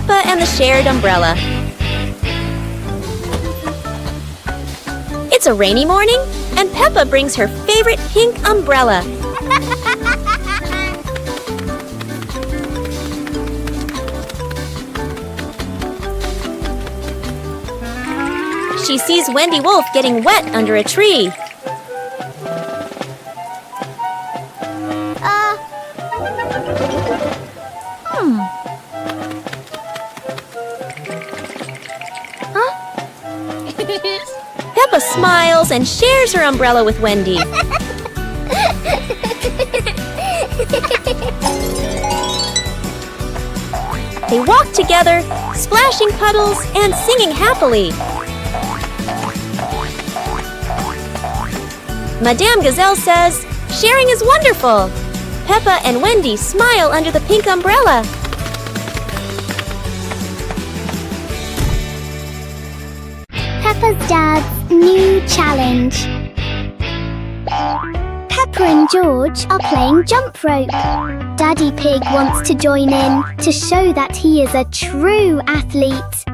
Peppa and the shared umbrella. It's a rainy morning, and Peppa brings her favorite pink umbrella. She sees Wendy Wolf getting wet under a tree. Peppa smiles and shares her umbrella with Wendy. They walk together, splashing puddles and singing happily. Madame Gazelle says, "Sharing is wonderful." Peppa and Wendy smile under the pink umbrella. Peppa's dad's new challenge. Peppa and George are playing jump rope. Daddy Pig wants to join in to show that he is a true athlete.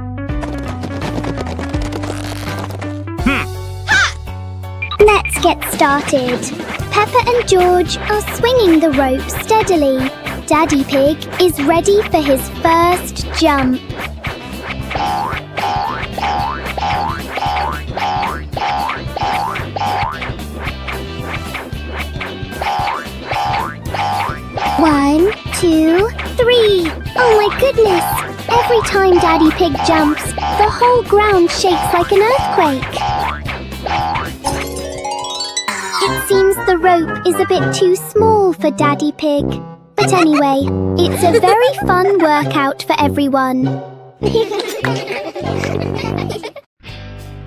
Let's get started. Peppa and George are swinging the rope steadily. Daddy Pig is ready for his first jump. One, two, three. Oh my goodness! Every time Daddy Pig jumps, the whole ground shakes like an earthquake. It seems the rope is a bit too small for Daddy Pig. But anyway, it's a very fun workout for everyone.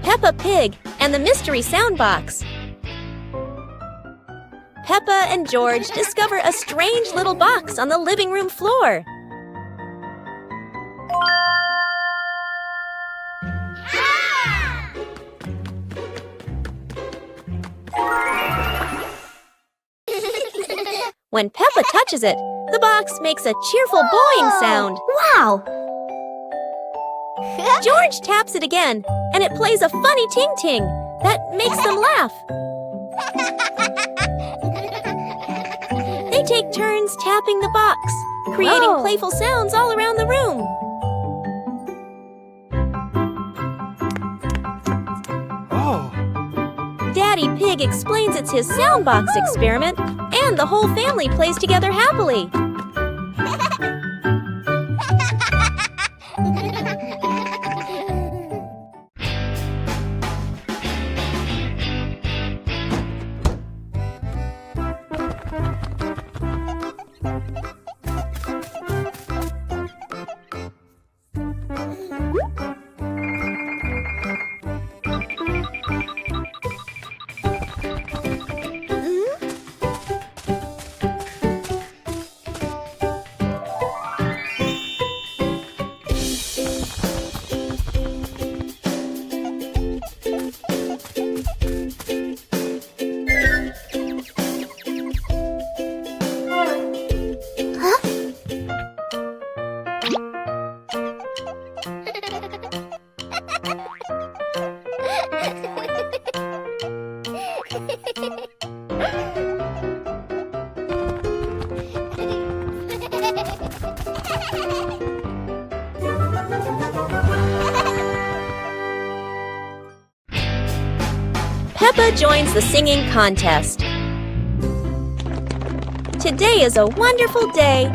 Peppa Pig and the Mystery Soundbox. Peppa and George discover a strange little box on the living room floor. When Peppa touches it, the box makes a cheerful boing sound. Wow! George taps it again, and it plays a funny ting-ting that makes them laugh. They take turns tapping the box, creating playful sounds all around the room. Daddy Pig explains it's his soundbox experiment, and the whole family plays together happily. Peppa joins the singing contest. Today is a wonderful day.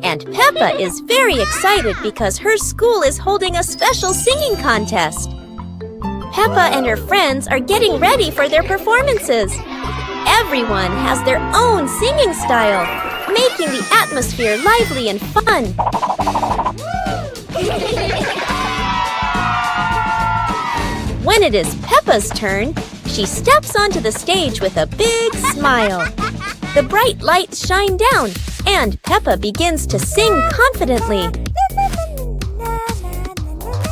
And Peppa is very excited because her school is holding a special singing contest. Peppa and her friends are getting ready for their performances. Everyone has their own singing style, making the atmosphere lively and fun. When it is Peppa's turn, she steps onto the stage with a big smile. The bright lights shine down, and Peppa begins to sing confidently.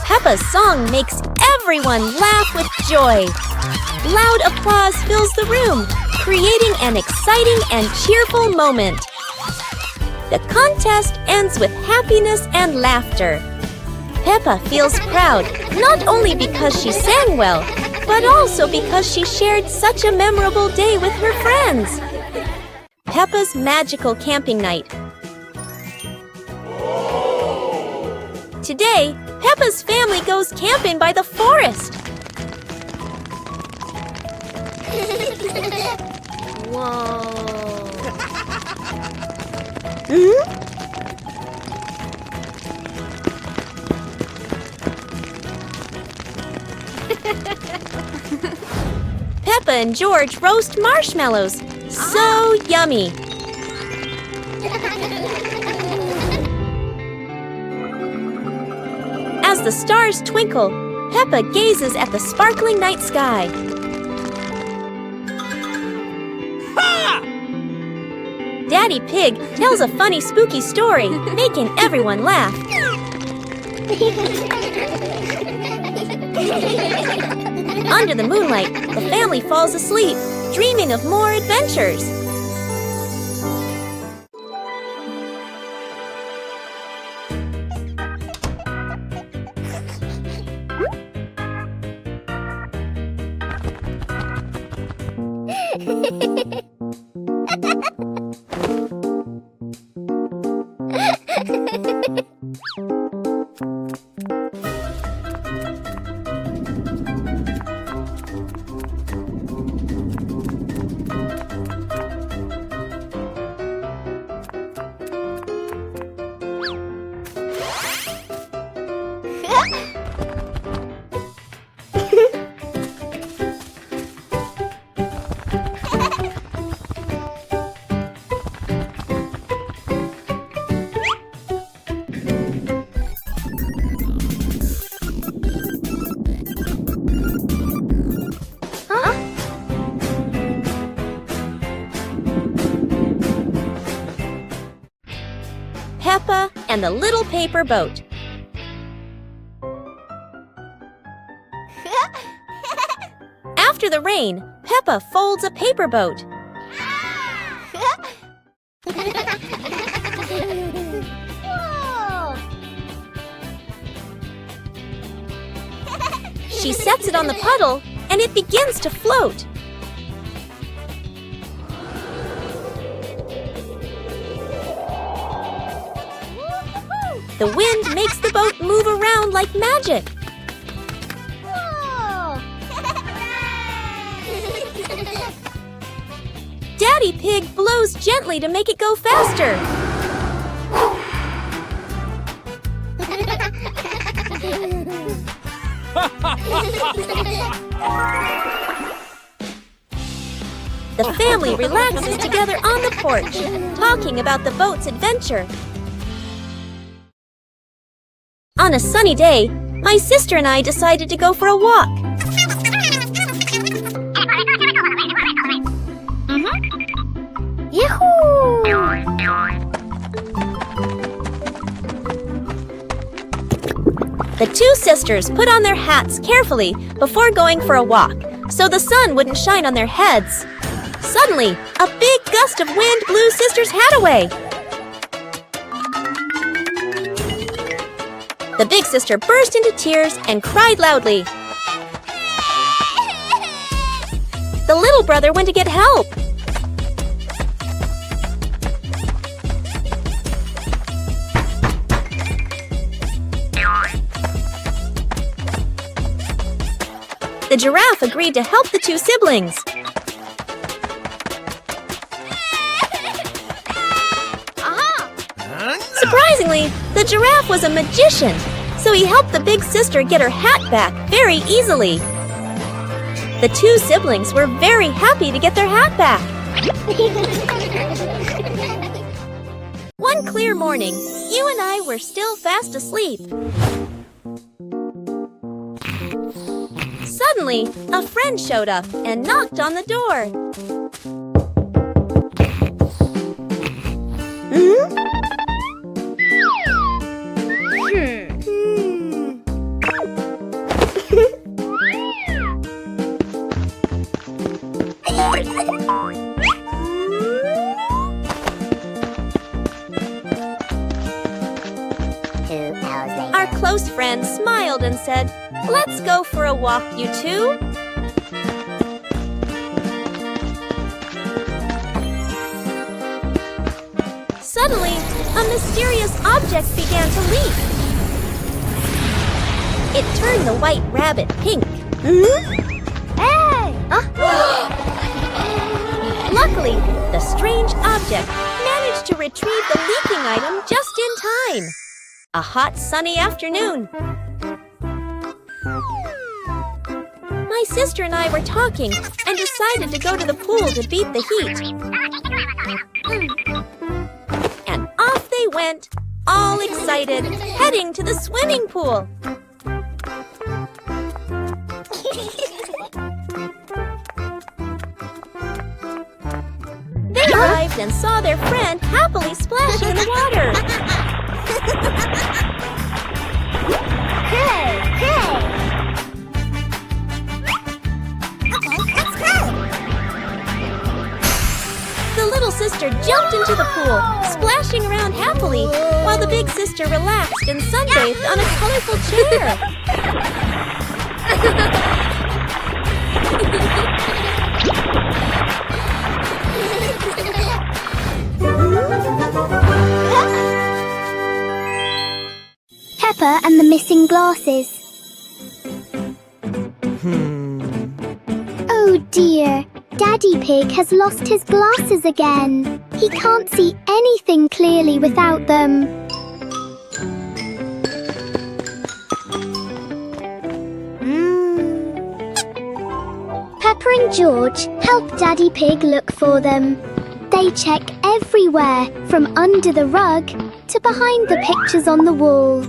Peppa's song makes everyone laugh with joy. Loud applause fills the room, creating an exciting and cheerful moment. The contest ends with happiness and laughter. Peppa feels proud, not only because she sang well, but also because she shared such a memorable day with her friends. Peppa's magical camping night. Today, Peppa's family goes camping by the forest. Whoa. Peppa and George roast marshmallows. So yummy! As the stars twinkle, Peppa gazes at the sparkling night sky. Daddy Pig tells a funny, spooky story, making everyone laugh. Under the moonlight, the family falls asleep, dreaming of more adventures. Peppa and the Little Paper Boat. After the rain, Peppa folds a paper boat. She sets it on the puddle, and it begins to float. The wind makes the boat move around like magic. Daddy Pig blows gently to make it go faster. The family relaxes together on the porch, talking about the boat's adventure. On a sunny day, my sister and I decided to go for a walk. Yahoo! The two sisters put on their hats carefully before going for a walk, so the sun wouldn't shine on their heads. Suddenly, a big gust of wind blew Sister's hat away. The big sister burst into tears and cried loudly. The little brother went to get help. The giraffe agreed to help the two siblings. Surprisingly, the giraffe was a magician, so he helped the big sister get her hat back very easily. The two siblings were very happy to get their hat back. One clear morning, you and I were still fast asleep. Suddenly, a friend showed up and knocked on the door. close friend smiled and said, "Let's go for a walk, you two." Suddenly, a mysterious object began to leak. It turned the white rabbit pink. Hey! Luckily, the strange object managed to retrieve the leaking item just in time. A hot, sunny afternoon. My sister and I were talking and decided to go to the pool to beat the heat. And off they went, all excited, heading to the swimming pool. They arrived and saw their friend happily splashing in the water. Hey! Hey! Okay, let's go! The little sister jumped into the pool, splashing around happily, while the big sister relaxed and sunbathed on a colorful chair. Peppa and the missing glasses. Oh dear, Daddy Pig has lost his glasses again. He can't see anything clearly without them. Peppa and George help Daddy Pig look for them. They check everywhere, from under the rug to behind the pictures on the wall.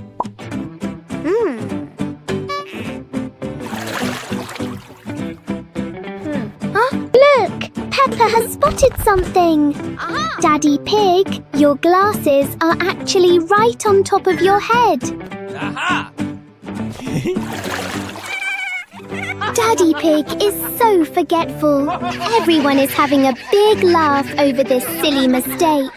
Look! Peppa has spotted something! Daddy Pig, your glasses are actually right on top of your head. Aha! Daddy Pig is so forgetful. Everyone is having a big laugh over this silly mistake.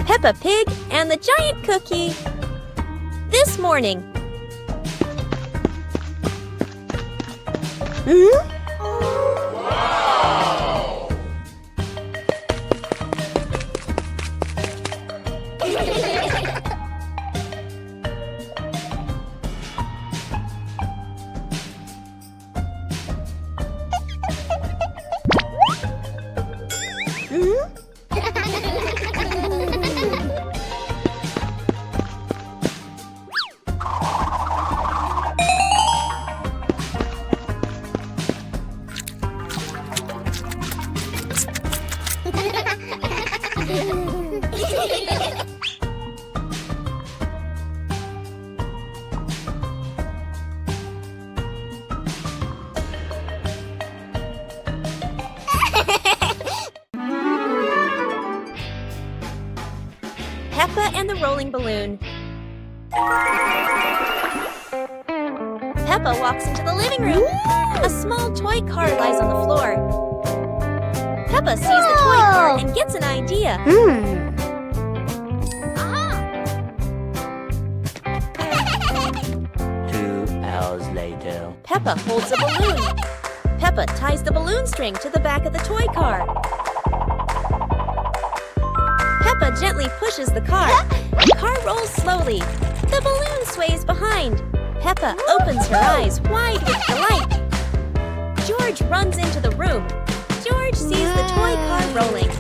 Peppa Pig and the Giant Cookie. This morning. Peppa and the Rolling Balloon. Peppa walks into the living room. A small toy car lies on the floor. Peppa sees the toy car and gets an idea. 2 hours later. Peppa holds a balloon. Peppa ties the balloon string to the back of the toy car. Peppa gently pushes the car. The car rolls slowly. The balloon sways behind. Peppa opens her eyes wide with delight. George runs into the room. George sees the toy car rolling.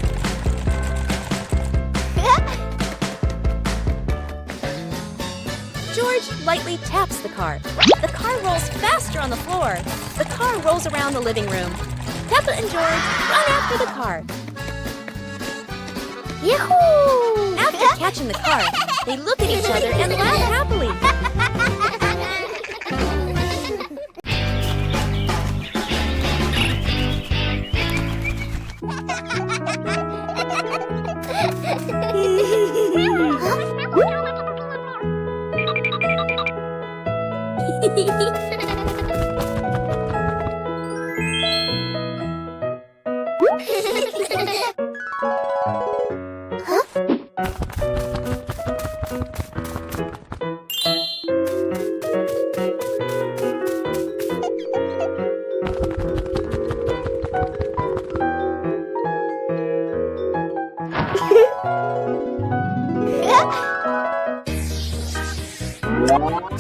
George lightly taps the car. The car rolls faster on the floor. The car rolls around the living room. Peppa and George run after the car. Yahoo! After catching the car, they look at each other and laugh happily. Whoa!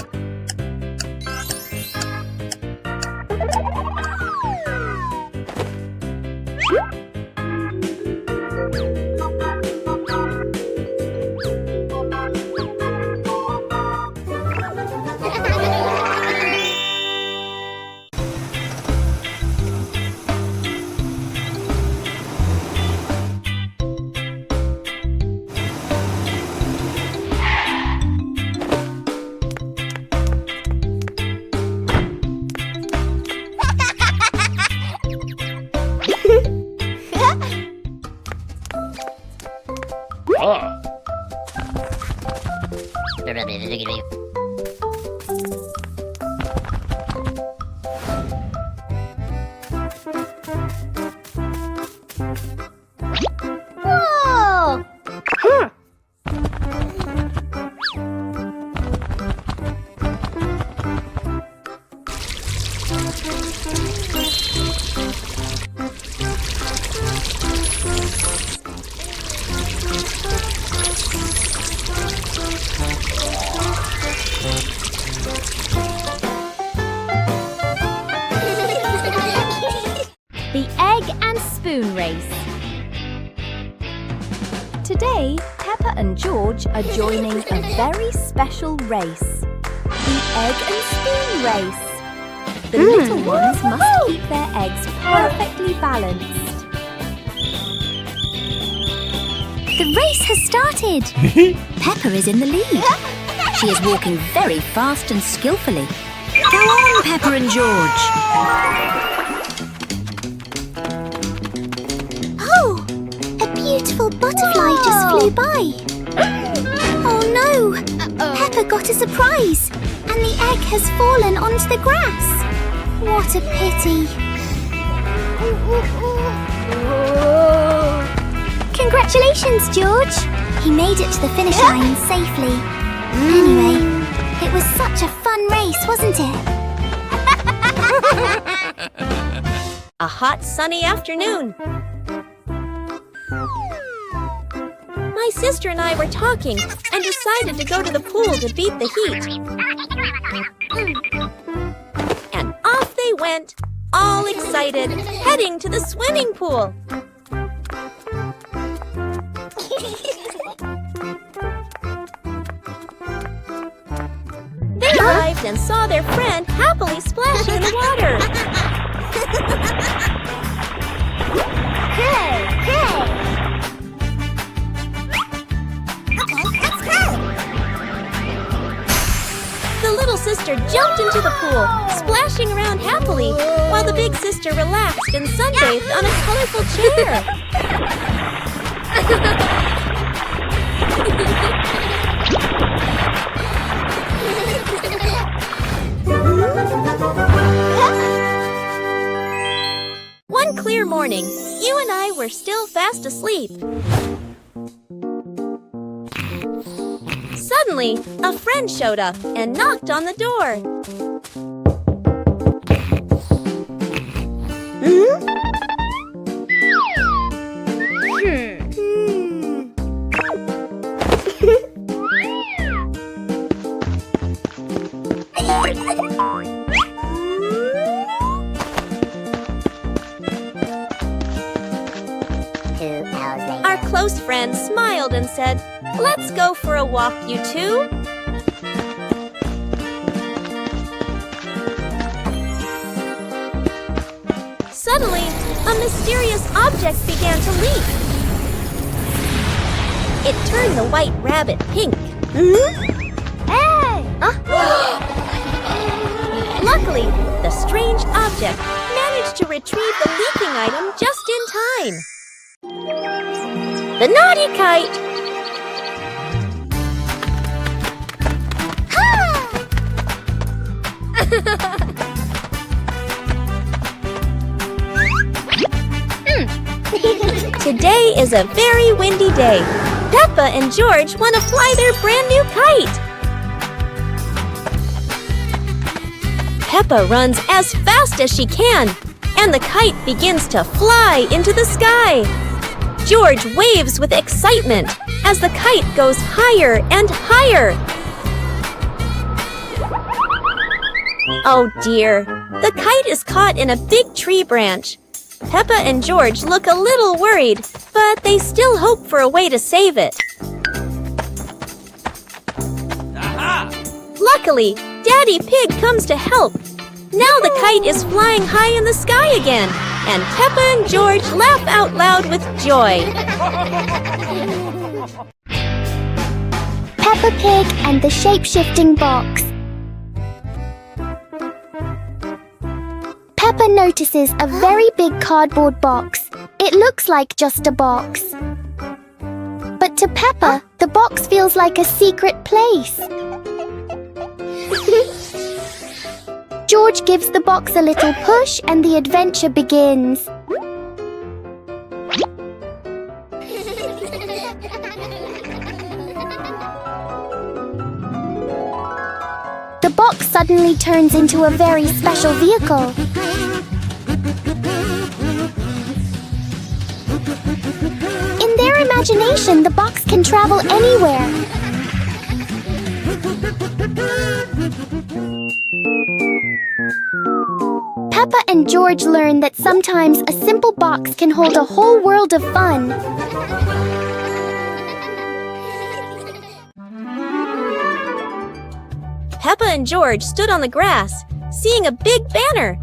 The egg and spoon race. Today, Peppa and George are joining a very special race. The egg and spoon race. The little ones must keep their eggs perfectly balanced. The race has started. Peppa is in the lead. She is walking very fast and skillfully. Go on, Peppa and George. Oh! A beautiful butterfly just flew by. Oh no! Peppa got a surprise, and the egg has fallen onto the grass. What a pity. Congratulations, George! He made it to the finish line safely. Anyway, it was such a fun race, wasn't it? A hot, sunny afternoon. My sister and I were talking and decided to go to the pool to beat the heat. And off they went, all excited, heading to the swimming pool. They arrived and saw their friend happily splashing in the water. The little sister jumped into the pool, splashing around happily, while the big sister relaxed and sunbathed on a colorful chair. One clear morning, you and I were still fast asleep. Suddenly, a friend showed up and knocked on the door. Our close friend smiled and said, "Let's go for a walk, you two." Suddenly, a mysterious object began to leak. It turned the white rabbit pink. Hey! Luckily, the strange object managed to retrieve the leaking item just in time. The naughty kite! Today is a very windy day. Peppa and George want to fly their brand new kite. Peppa runs as fast as she can, and the kite begins to fly into the sky. George waves with excitement as the kite goes higher and higher. Oh dear, the kite is caught in a big tree branch. Peppa and George look a little worried, but they still hope for a way to save it. Aha! Luckily, Daddy Pig comes to help. Now the kite is flying high in the sky again, and Peppa and George laugh out loud with joy. Peppa Pig and the shape-shifting box. Peppa notices a very big cardboard box. It looks like just a box. But to Peppa, the box feels like a secret place. George gives the box a little push and the adventure begins. The box suddenly turns into a very special vehicle. In their imagination, the box can travel anywhere. Peppa and George learn that sometimes a simple box can hold a whole world of fun. Peppa and George stood on the grass, seeing a big banner.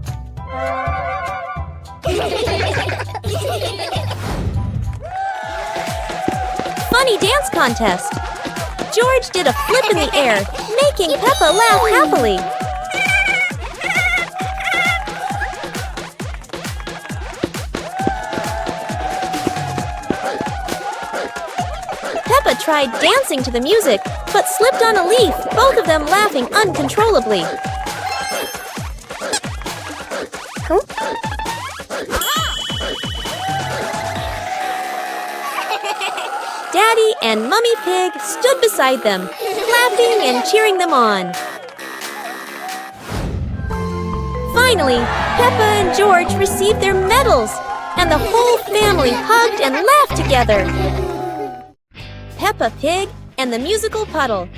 Funny dance contest. George did a flip in the air, making Peppa laugh happily. Peppa tried dancing to the music, but slipped on a leaf, both of them laughing uncontrollably. Daddy and Mummy Pig stood beside them, clapping and cheering them on. Finally, Peppa and George received their medals, and the whole family hugged and laughed together. Peppa Pig and the Musical Puddle.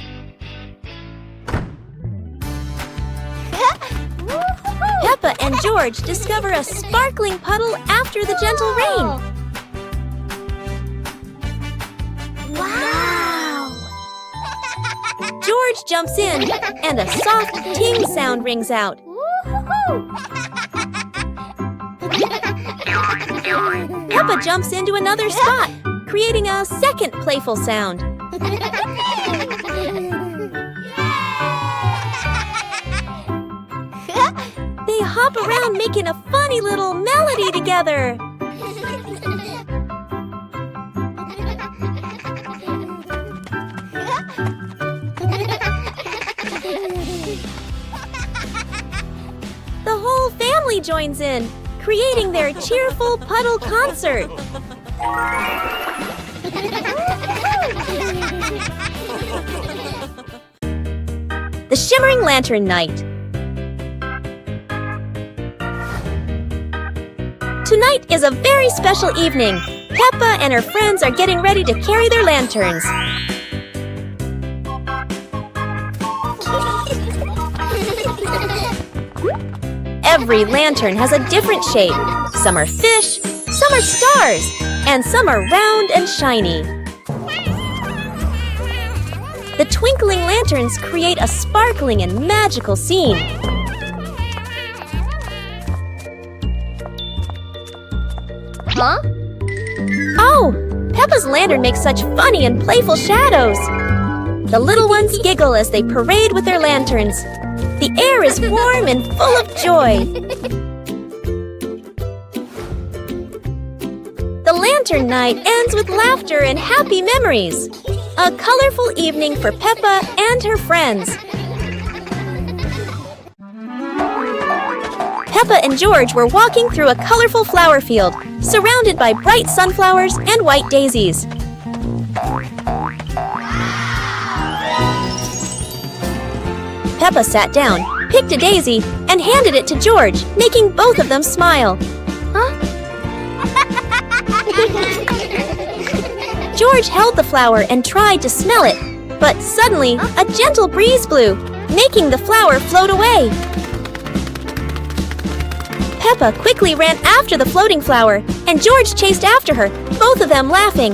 Peppa and George discover a sparkling puddle after the gentle rain. Wow! George jumps in, and a soft ting sound rings out. Peppa jumps into another spot, creating a second playful sound. They hop around making a funny little melody together. The whole family joins in, creating their cheerful puddle concert. The Shimmering Lantern Night. Tonight is a very special evening. Peppa and her friends are getting ready to carry their lanterns. Every lantern has a different shape. Some are fish, some are stars, and some are round and shiny. The twinkling lanterns create a sparkling and magical scene. Huh? Oh! Peppa's lantern makes such funny and playful shadows. The little ones giggle as they parade with their lanterns. The air is warm and full of joy. The lantern night ends with laughter and happy memories. A colorful evening for Peppa and her friends. Peppa and George were walking through a colorful flower field, surrounded by bright sunflowers and white daisies. Peppa sat down, picked a daisy, and handed it to George, making both of them smile. Huh? George held the flower and tried to smell it, but suddenly a gentle breeze blew, making the flower float away. Peppa quickly ran after the floating flower, and George chased after her, both of them laughing.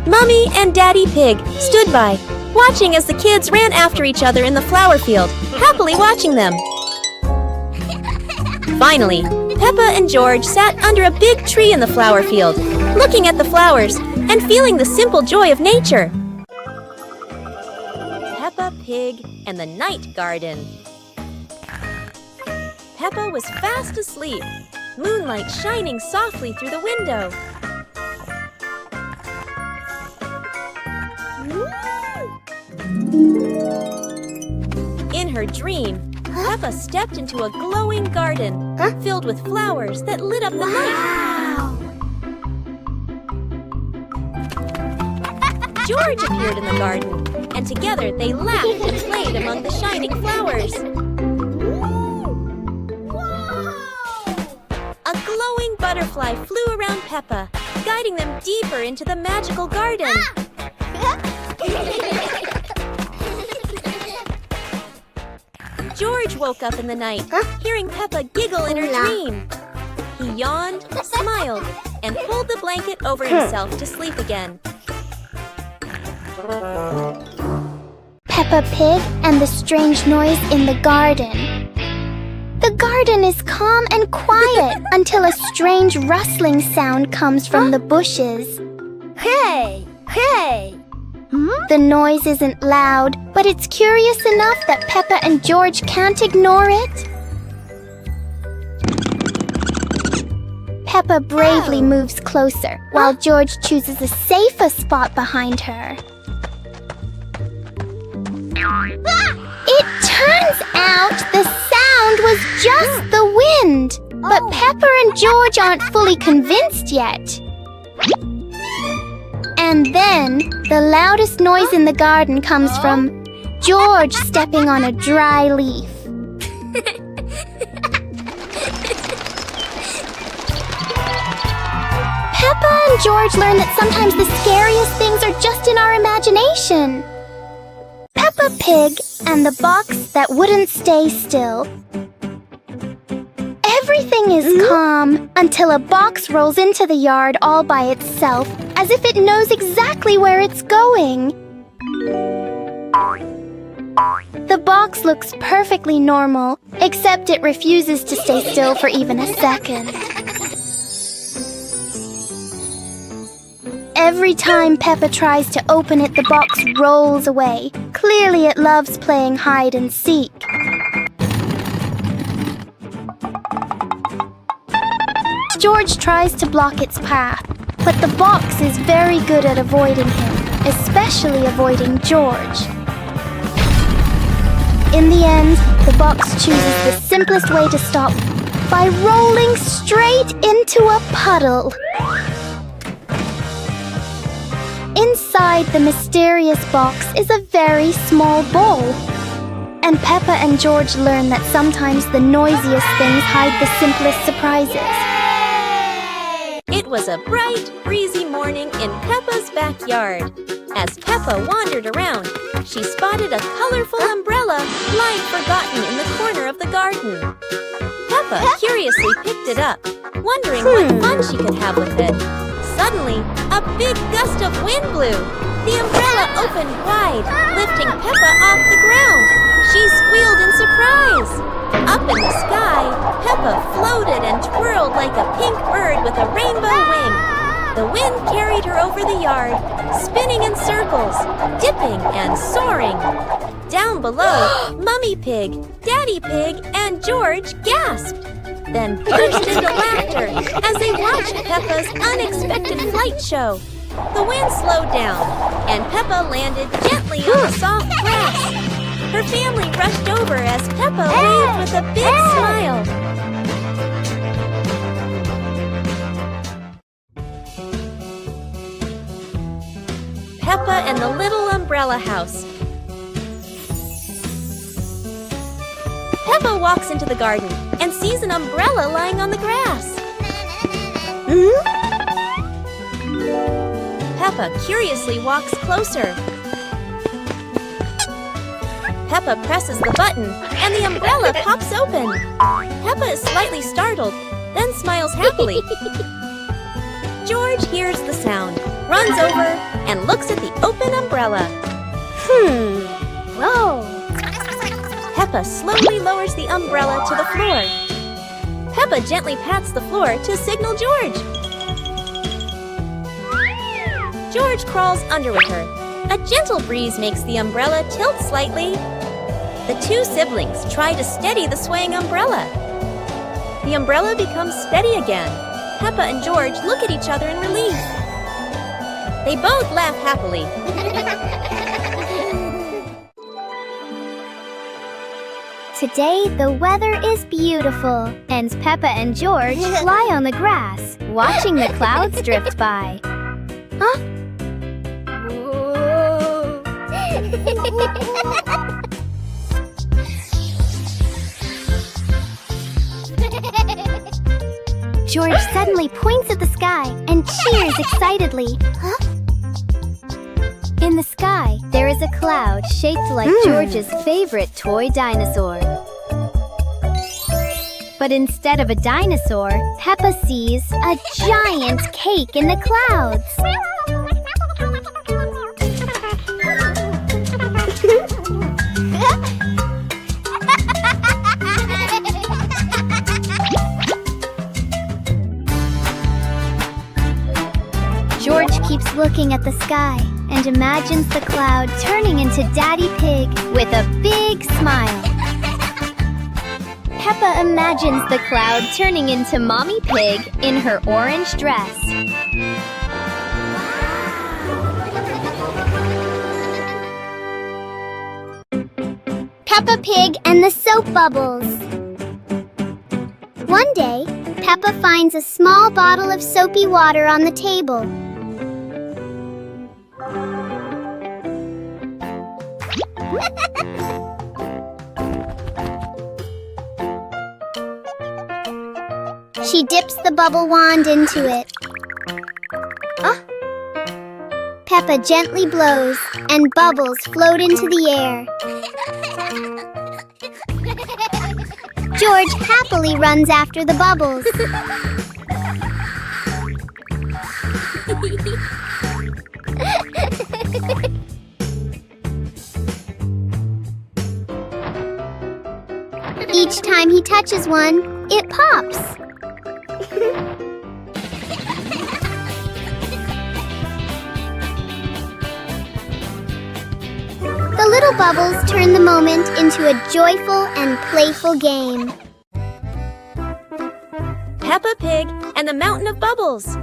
Mummy and Daddy Pig stood by, watching as the kids ran after each other in the flower field, happily watching them. Finally, Peppa and George sat under a big tree in the flower field, looking at the flowers and feeling the simple joy of nature. Peppa Pig and the Night Garden. Peppa was fast asleep, moonlight shining softly through the window. In her dream, Peppa stepped into a glowing garden filled with flowers that lit up the night. George appeared in the garden, and together they laughed and played among the shining flowers. A glowing butterfly flew around Peppa, guiding them deeper into the magical garden. George woke up in the night, hearing Peppa giggle in her dream. He yawned, smiled, and pulled the blanket over himself to sleep again. Peppa Pig and the strange noise in the garden. The garden is calm and quiet until a strange rustling sound comes from the bushes. Hey! Hey! The noise isn't loud, but it's curious enough that Peppa and George can't ignore it. Peppa bravely moves closer, while George chooses a safer spot behind her. It turns out the sound was just the wind, but Peppa and George aren't fully convinced yet. And then, the loudest noise in the garden comes from George stepping on a dry leaf. Peppa and George learn that sometimes the scariest things are just in our imagination. Peppa Pig and the box that wouldn't stay still. Everything is calm until a box rolls into the yard all by itself, as if it knows exactly where it's going. The box looks perfectly normal, except it refuses to stay still for even a second. Every time Peppa tries to open it, the box rolls away. Clearly it loves playing hide and seek. George tries to block its path, but the box is very good at avoiding him, especially avoiding George. In the end, the box chooses the simplest way to stop by rolling straight into a puddle. Inside the mysterious box is a very small bowl. And Peppa and George learn that sometimes the noisiest things hide the simplest surprises. It was a bright, breezy morning in Peppa's backyard. As Peppa wandered around, she spotted a colorful umbrella lying forgotten in the corner of the garden. Peppa curiously picked it up, wondering what fun she could have with it. Suddenly, a big gust of wind blew. The umbrella opened wide, lifting Peppa off the ground. She squealed in surprise. Up in the sky, Peppa floated and twirled like a pink bird with a rainbow wing. The wind carried her over the yard, spinning in circles, dipping and soaring. Down below, Mummy Pig, Daddy Pig, and George gasped, then burst into laughter as they watched Peppa's unexpected flight show. The wind slowed down, and Peppa landed gently on the soft grass. Her family rushed over as Peppa waved with a big smile. Peppa and the Little Umbrella House. Peppa walks into the garden and sees an umbrella lying on the grass. Peppa curiously walks closer. Peppa presses the button, and the umbrella pops open. Peppa is slightly startled, then smiles happily. George hears the sound, runs over, and looks at the open umbrella. Whoa! Peppa slowly lowers the umbrella to the floor. Peppa gently pats the floor to signal George. George crawls under with her. A gentle breeze makes the umbrella tilt slightly. The two siblings try to steady the swaying umbrella. The umbrella becomes steady again. Peppa and George look at each other in relief. They both laugh happily. Today the weather is beautiful, and Peppa and George lie on the grass, watching the clouds drift by. Huh? George suddenly points at the sky and cheers excitedly. Huh? In the sky, there is a cloud shaped like George's favorite toy dinosaur. But instead of a dinosaur, Peppa sees a giant cake in the clouds. George keeps looking at the sky and imagines the cloud turning into Daddy Pig with a big smile. Peppa imagines the cloud turning into Mommy Pig in her orange dress. Peppa Pig and the Soap Bubbles. One day, Peppa finds a small bottle of soapy water on the table. She dips the bubble wand into it. Peppa gently blows, and bubbles float into the air. George happily runs after the bubbles. Each time he touches one, it pops. The little bubbles turn the moment into a joyful and playful game. Peppa Pig and the Mountain of Bubbles.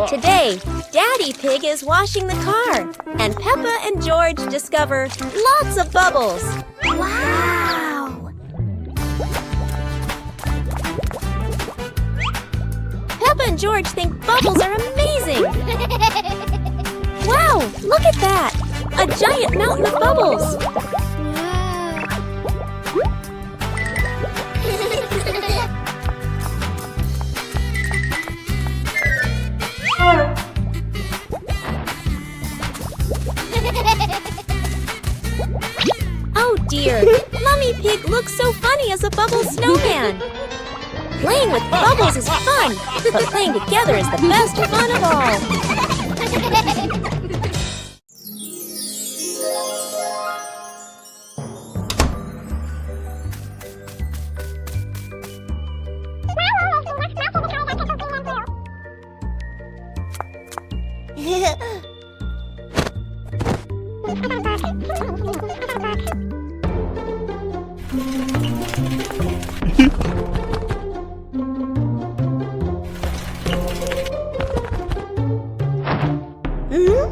Today, Daddy Pig is washing the car, and Peppa and George discover lots of bubbles. Wow! Peppa and George think bubbles are amazing. Wow, look at that! A giant mountain of bubbles. Oh dear, Mummy Pig looks so funny as a bubble snowman. Playing with bubbles is fun, but playing together is the best fun of all.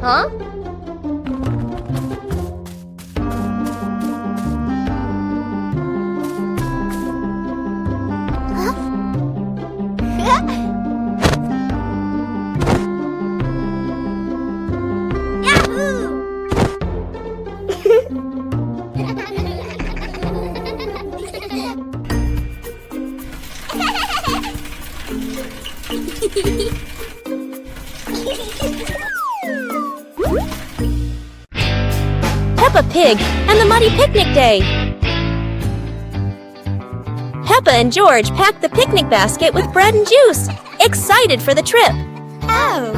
Huh? Pig and the Muddy Picnic Day. Peppa and George packed the picnic basket with bread and juice, excited for the trip. Oh.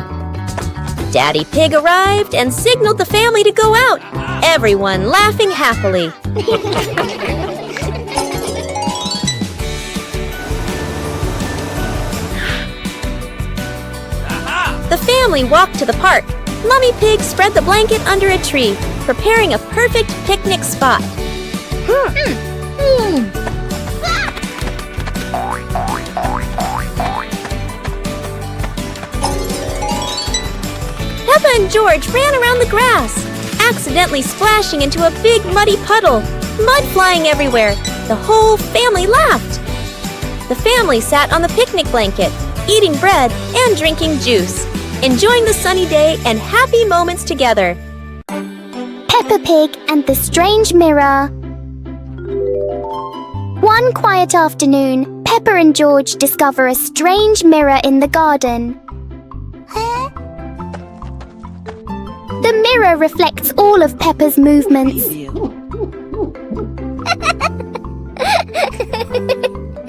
Daddy Pig arrived and signaled the family to go out, everyone laughing happily. The family walked to the park. Mummy Pig spread the blanket under a tree, preparing a perfect picnic spot. Peppa and George ran around the grass, accidentally splashing into a big muddy puddle, mud flying everywhere. The whole family laughed. The family sat on the picnic blanket, eating bread and drinking juice, enjoying the sunny day and happy moments together. Peppa Pig and the Strange Mirror. One quiet afternoon, Peppa and George discover a strange mirror in the garden. The mirror reflects all of Peppa's movements.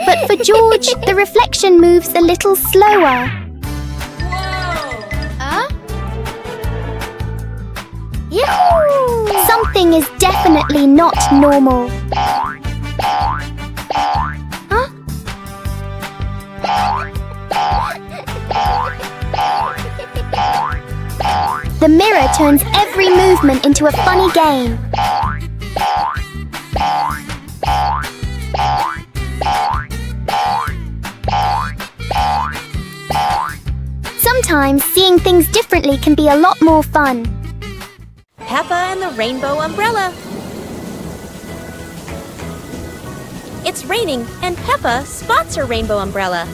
But for George, the reflection moves a little slower. Something is definitely not normal. The mirror turns every movement into a funny game. Sometimes seeing things differently can be a lot more fun. Peppa and the Rainbow Umbrella. It's raining, and Peppa spots her rainbow umbrella.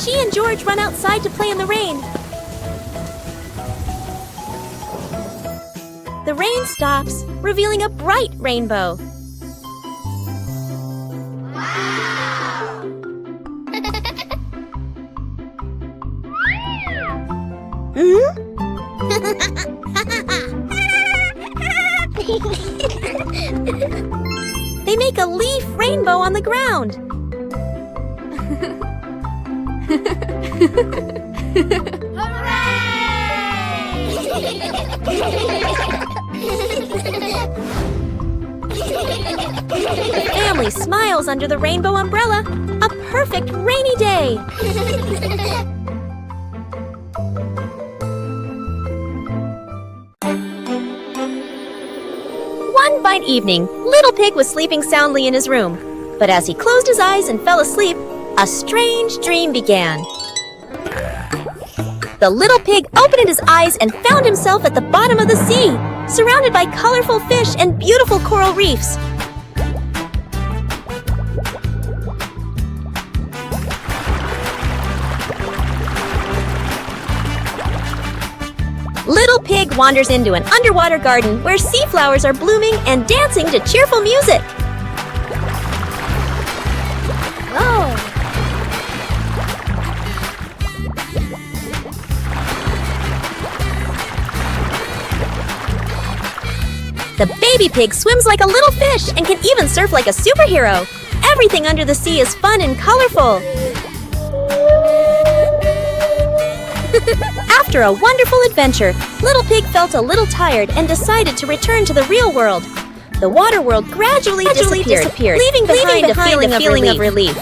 She and George run outside to play in the rain. The rain stops, revealing a bright rainbow. They make a leaf rainbow on the ground. The family smiles under the rainbow umbrella. A perfect rainy day. One fine evening, Little Pig was sleeping soundly in his room. But as he closed his eyes and fell asleep, a strange dream began. The little pig opened his eyes and found himself at the bottom of the sea, surrounded by colorful fish and beautiful coral reefs. Little Pig wanders into an underwater garden where sea flowers are blooming and dancing to cheerful music. The baby pig swims like a little fish and can even surf like a superhero. Everything under the sea is fun and colorful. After a wonderful adventure, Little Pig felt a little tired and decided to return to the real world. The water world gradually disappeared, leaving behind a feeling of relief.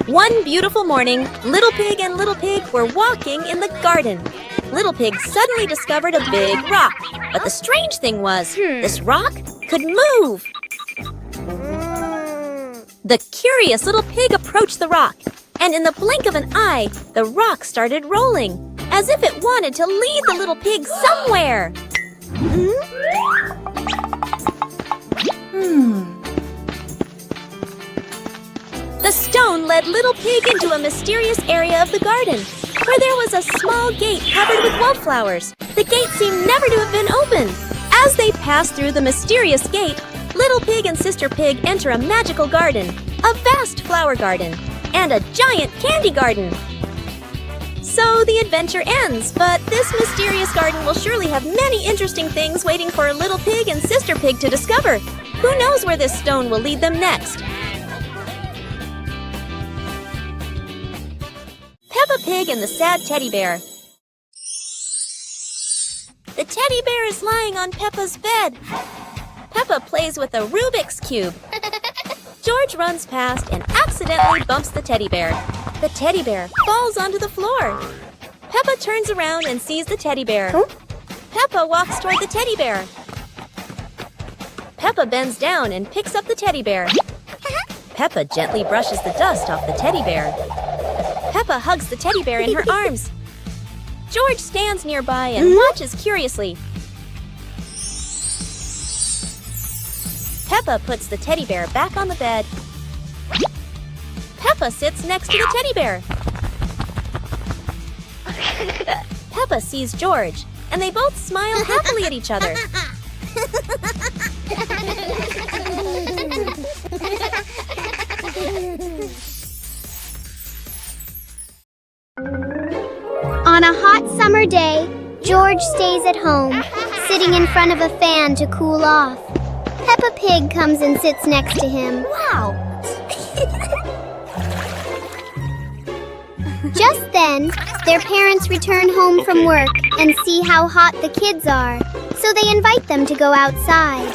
One beautiful morning, Little Pig and Little Pig were walking in the garden. Little Pig suddenly discovered a big rock. But the strange thing was, this rock could move. The curious Little Pig approached the rock, and in the blink of an eye, the rock started rolling, as if it wanted to lead the Little Pig somewhere. The stone led Little Pig into a mysterious area of the garden, where there was a small gate covered with wildflowers. The gate seemed never to have been opened. As they passed through the mysterious gate, Little Pig and Sister Pig enter a magical garden, a vast flower garden, and a giant candy garden. So the adventure ends, but this mysterious garden will surely have many interesting things waiting for Little Pig and Sister Pig to discover. Who knows where this stone will lead them next? Peppa Pig and the Sad Teddy Bear. The teddy bear is lying on Peppa's bed. Peppa plays with a Rubik's Cube. George runs past and accidentally bumps the teddy bear. The teddy bear falls onto the floor. Peppa turns around and sees the teddy bear. Peppa walks toward the teddy bear. Peppa bends down and picks up the teddy bear. Peppa gently brushes the dust off the teddy bear. Peppa hugs the teddy bear in her arms. George stands nearby and watches curiously. Peppa puts the teddy bear back on the bed. Peppa sits next to the teddy bear. Peppa sees George, and they both smile happily at each other. On a hot summer day, George stays at home, sitting in front of a fan to cool off. Peppa Pig comes and sits next to him. Wow! Just then, their parents return home from work and see how hot the kids are, so they invite them to go outside.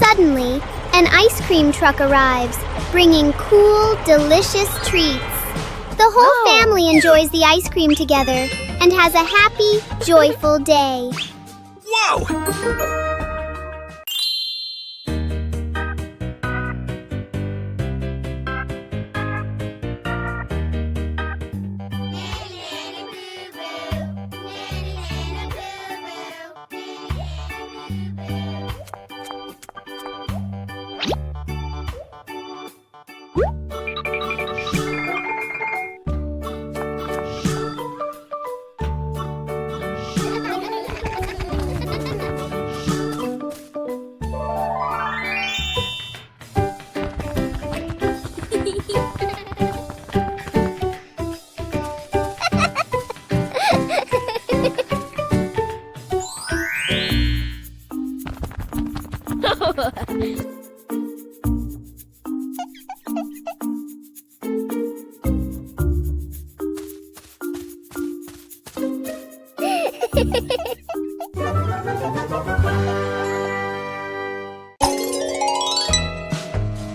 Suddenly, an ice cream truck arrives, bringing cool, delicious treats. The whole family enjoys the ice cream together and has a happy, joyful day. Whoa!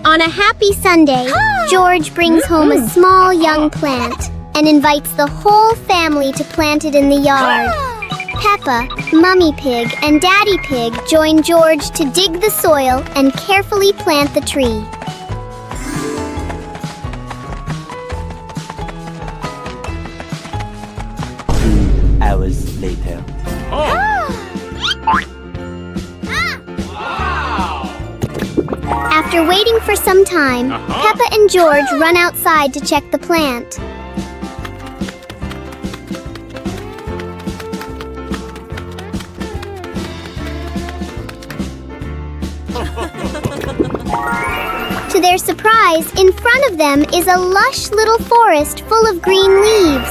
On a happy Sunday, George brings home a small young plant and invites the whole family to plant it in the yard. Peppa, Mummy Pig, and Daddy Pig join George to dig the soil and carefully plant the tree. 2 hours later. After waiting for some time, Peppa and George run outside to check the plant. To their surprise, in front of them is a lush little forest full of green leaves.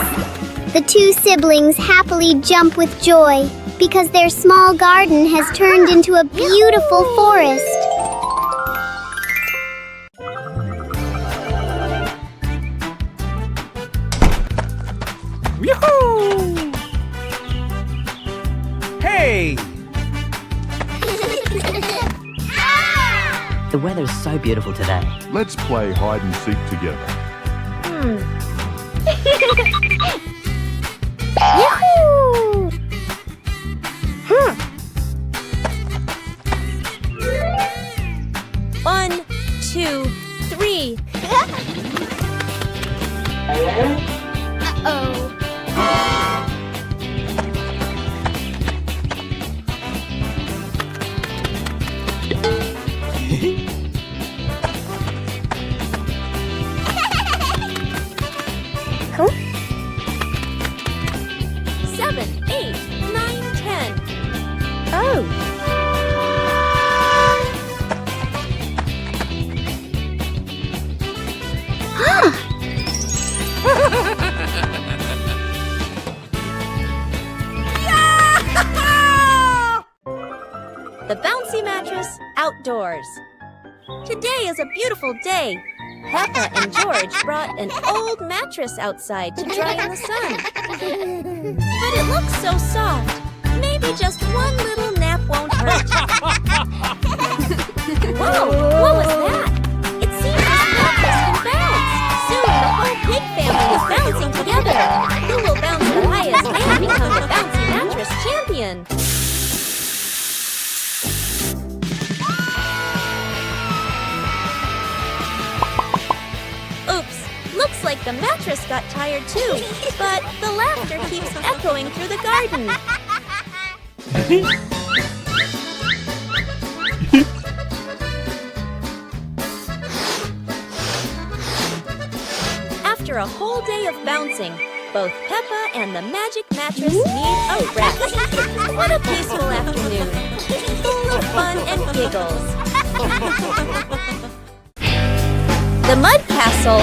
The two siblings happily jump with joy because their small garden has turned into a beautiful forest. Yoo-hoo! Hey! The weather's so beautiful today. Let's play hide and seek together. Yahoo! 1, 2, 3. Cool. 7, 8, 9, 10. Oh. The bouncy mattress outdoors. Today is a beautiful day. Peppa and George brought an old mattress outside to dry in the sun. But it looks so soft. Maybe just one little nap won't hurt. Whoa, what was that? It seems this mattress can bounce. Soon the whole pig family is bouncing together. Who will bounce the highest and become the bouncy mattress champion? Looks like the mattress got tired too, but the laughter keeps echoing through the garden. After a whole day of bouncing, both Peppa and the magic mattress need a rest. What a peaceful afternoon, full of fun and giggles. The Mud Castle.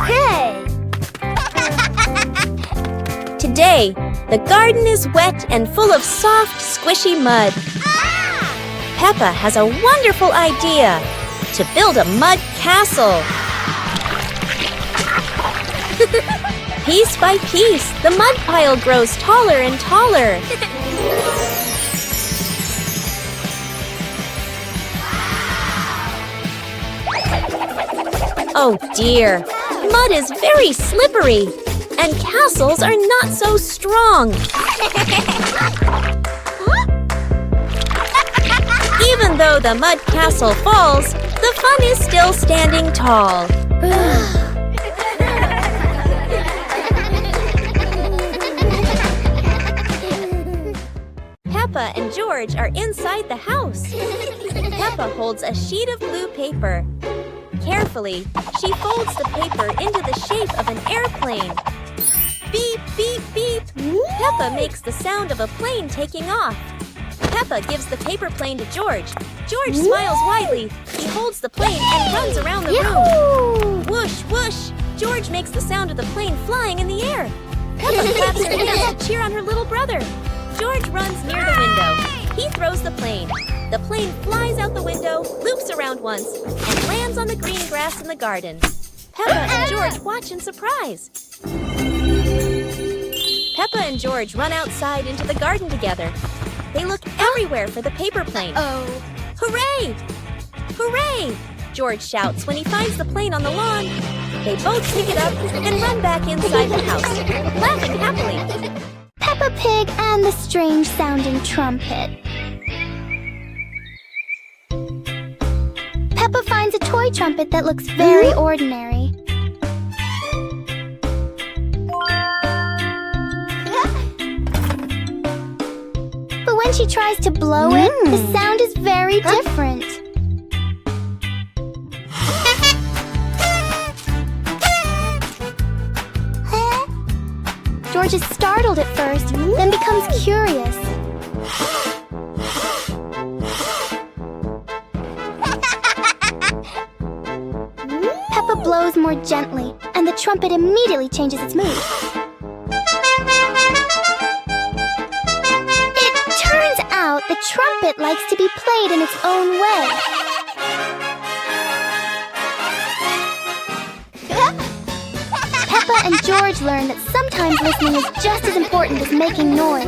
Hey! Today, the garden is wet and full of soft, squishy mud. Peppa has a wonderful idea to build a mud castle. Piece by piece, the mud pile grows taller and taller. Oh dear, mud is very slippery, and castles are not so strong. Even though the mud castle falls, the fun is still standing tall. Peppa and George are inside the house. Peppa holds a sheet of blue paper. Carefully, she folds the paper into the shape of an airplane. Beep, beep, beep. Peppa makes the sound of a plane taking off. Peppa gives the paper plane to George. George smiles widely. He holds the plane and runs around the room. Whoosh, whoosh. George makes the sound of the plane flying in the air. Peppa claps her hands to cheer on her little brother. George runs near the window. He throws the plane. The plane flies out the window, loops around once, and lands on the green grass in the garden. Peppa and George watch in surprise. Peppa and George run outside into the garden together. They look everywhere for the paper plane. Hooray! Hooray! George shouts when he finds the plane on the lawn. They both pick it up and run back inside the house, laughing happily. Peppa Pig and the strange-sounding trumpet. Peppa finds a toy trumpet that looks very ordinary. But when she tries to blow it, the sound is very different. George is startled at first, then becomes curious. Peppa blows more gently, and the trumpet immediately changes its mood. It turns out the trumpet likes to be played in its own way. Peppa and George learn that sometimes listening is just as important as making noise.